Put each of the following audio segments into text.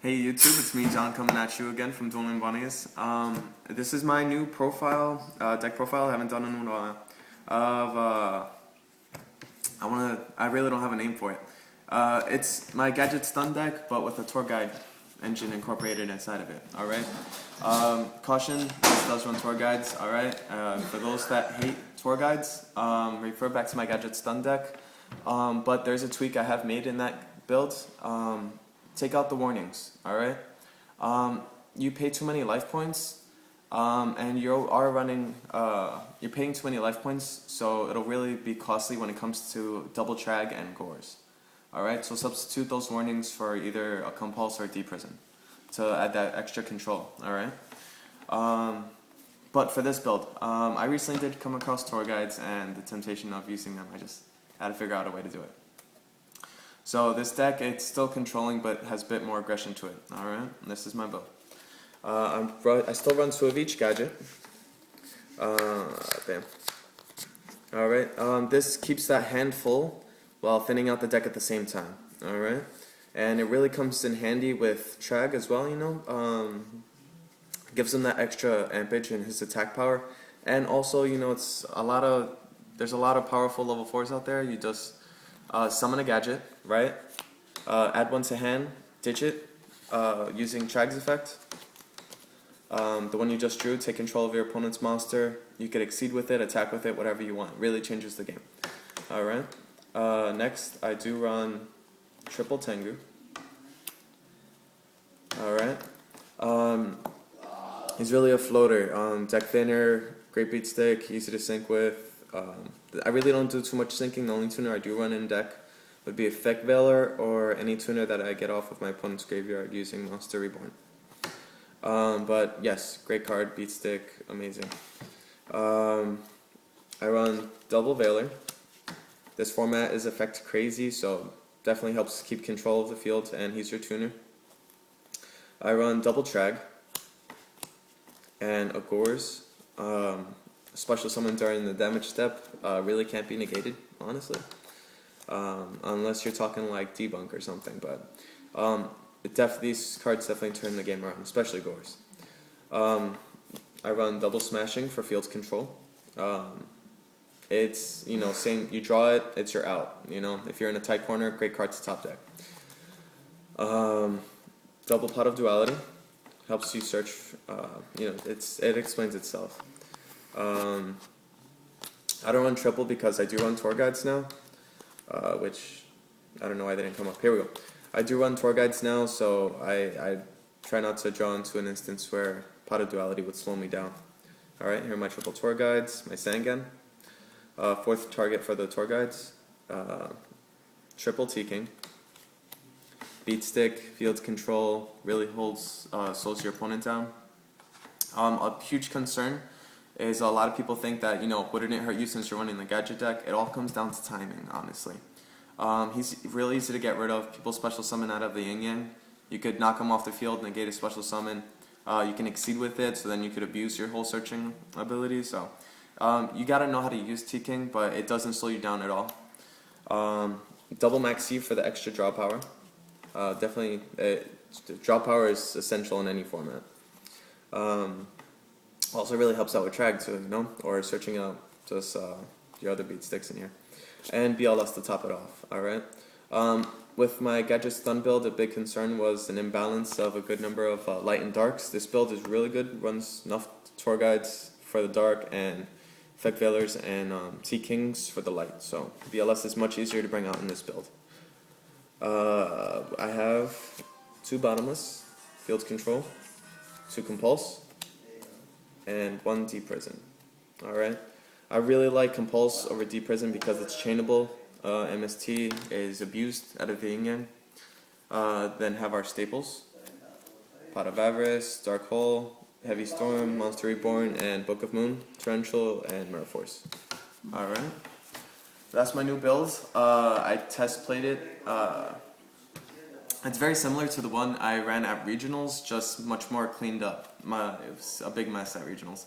Hey YouTube, it's me John coming at you again from Dueling Bunnies. This is my new profile, deck profile. I haven't done it in a while. I really don't have a name for it. It's my Gadget Stun deck, but with a Tourguide engine incorporated inside of it. All right. Caution: this does run tour guides. All right. For those that hate tour guides, refer back to my Gadget Stun deck. But there's a tweak I have made in that build. Take out the warnings, alright? You pay too many life points, and you're paying too many life points, so it'll really be costly when it comes to double trag and gores. Alright, so substitute those warnings for either a compulse or a deprison to add that extra control, alright? But for this build, I recently did come across tour guides and the temptation of using them. I just had to figure out a way to do it. So this deck, it's still controlling, but has a bit more aggression to it. Alright, this is my build. I still run Tourguide Gadget. Bam. Alright, this keeps that hand full while thinning out the deck at the same time. Alright, and it really comes in handy with Trag as well, you know. Gives him that extra ampage in his attack power. And also, you know, there's a lot of powerful level 4s out there. You just summon a gadget, right? Add one to hand, ditch it, using Trag's effect. The one you just drew, take control of your opponent's monster. You could exceed with it, attack with it, whatever you want. Really changes the game. Alright. Next, I do run Triple Tengu. Alright. He's really a floater. Deck thinner, great beat stick, easy to sync with. I really don't do too much syncing. The only tuner I do run in deck would be Effect Veiler or any tuner that I get off of my opponent's graveyard using Monster Reborn. But yes, great card, beat stick, amazing. I run Double Veiler. This format is effect crazy, so definitely helps keep control of the field, and he's your tuner. I run Double Trag and Agors. Special summon during the damage step really can't be negated, honestly. Unless you're talking like Debunk or something, but these cards definitely turn the game around, especially Gores. I run Double Smashing for field control. It's, you know, same, you draw it, it's your out. You know, if you're in a tight corner, great card to top deck. Double Pot of Duality helps you search, you know, it explains itself. I don't run triple because I do run tour guides now, which I don't know why they didn't come up. Here we go. I do run tour guides now, so I try not to draw into an instance where Pot of Duality would slow me down. Alright, here are my triple tour guides, my Sangan. Fourth target for the tour guides, triple T-King. Beat stick, field control, really slows your opponent down. A huge concern is a lot of people think that, you know, wouldn't it hurt you since you're running the gadget deck? It all comes down to timing, honestly. He's really easy to get rid of. People special summon out of the yin yang. You could knock him off the field, negate a special summon. You can exceed with it, so then you could abuse your whole searching ability. So you gotta know how to use T-King, but it doesn't slow you down at all. Double Maxi for the extra draw power. Definitely, draw power is essential in any format. Also really helps out with Trag too, you know, or searching out just your other beat sticks in here. And BLS to top it off, alright? With my Gadget Stun build, a big concern was an imbalance of a good number of light and darks. This build is really good, runs enough tour guides for the dark and Effect Veilers and T-Kings for the light. So BLS is much easier to bring out in this build. I have 2 Bottomless, Field Control, 2 Compulse, and 1 Deprison. Alright. I really like Compulse over Deprison because it's chainable. MST is abused out of the yin yang. Then have our staples: Pot of Avarice, Dark Hole, Heavy Storm, Monster Reborn, and Book of Moon, Torrential, and Mirror Force. Alright. That's my new build. I test played it. It's very similar to the one I ran at regionals, just much more cleaned up. It was a big mess at regionals.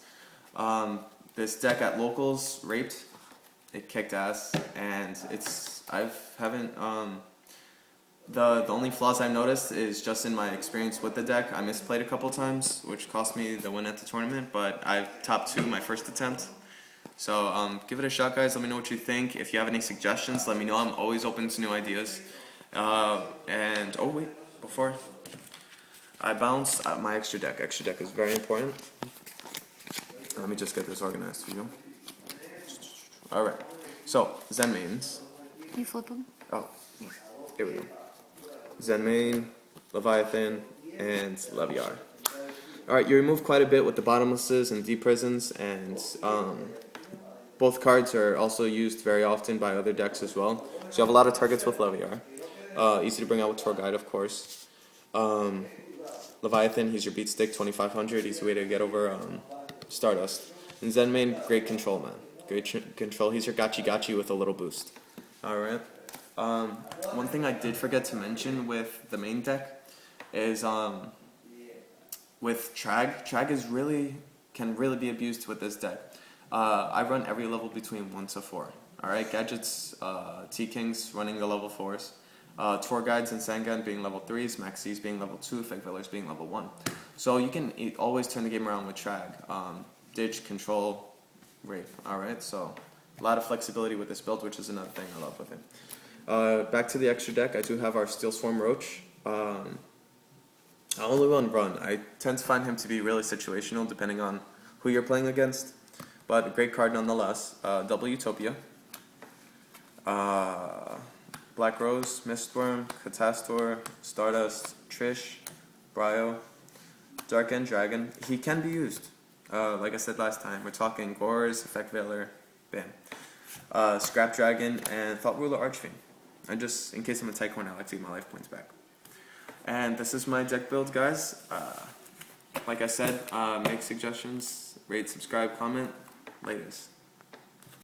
This deck at locals raped. It kicked ass, and I haven't The only flaws I noticed is just in my experience with the deck. I misplayed a couple times, which cost me the win at the tournament, but I topped 2 my first attempt. So give it a shot, guys. Let me know what you think. If you have any suggestions, let me know. I'm always open to new ideas. And oh wait, before I bounce my extra deck. Extra deck is very important. Let me just get this organized for you. All right. So Zen mains. You flip them? Oh, here we go. Zen main, Leviathan, and Leviar. Alright, you remove quite a bit with the bottomlesses and deep prisons, and both cards are also used very often by other decks as well. So you have a lot of targets with Leviar. Easy to bring out with Tourguide, of course. Leviathan, he's your beat stick, 2500, easy way to get over Stardust. And Zen main, great control, man. Great control, he's your gachi with a little boost. Alright. One thing I did forget to mention with the main deck is with Trag. Trag can really be abused with this deck. I run every level between 1 to 4. Alright, Gadgets, T-Kings running the level 4s. Tourguides and Sangan being level 3s, Maxis being level 2, Fake Villers being level 1. So you can always turn the game around with Trag. Ditch, control, rape. Alright, so a lot of flexibility with this build, which is another thing I love with it. Back to the extra deck, I do have our Steel Swarm Roach. I only run. I tend to find him to be really situational depending on who you're playing against. But a great card nonetheless. Double Utopia. Black Rose, Mistworm, Catastor, Stardust, Trish, Bryo, Dark End Dragon. He can be used. Like I said last time, we're talking Gores, Effect Veiler, bam. Scrap Dragon, and Thought Ruler Archfiend. In case I'm a Tycoon, I like to get my life points back. And this is my deck build, guys. Like I said, make suggestions, rate, subscribe, comment. Latest.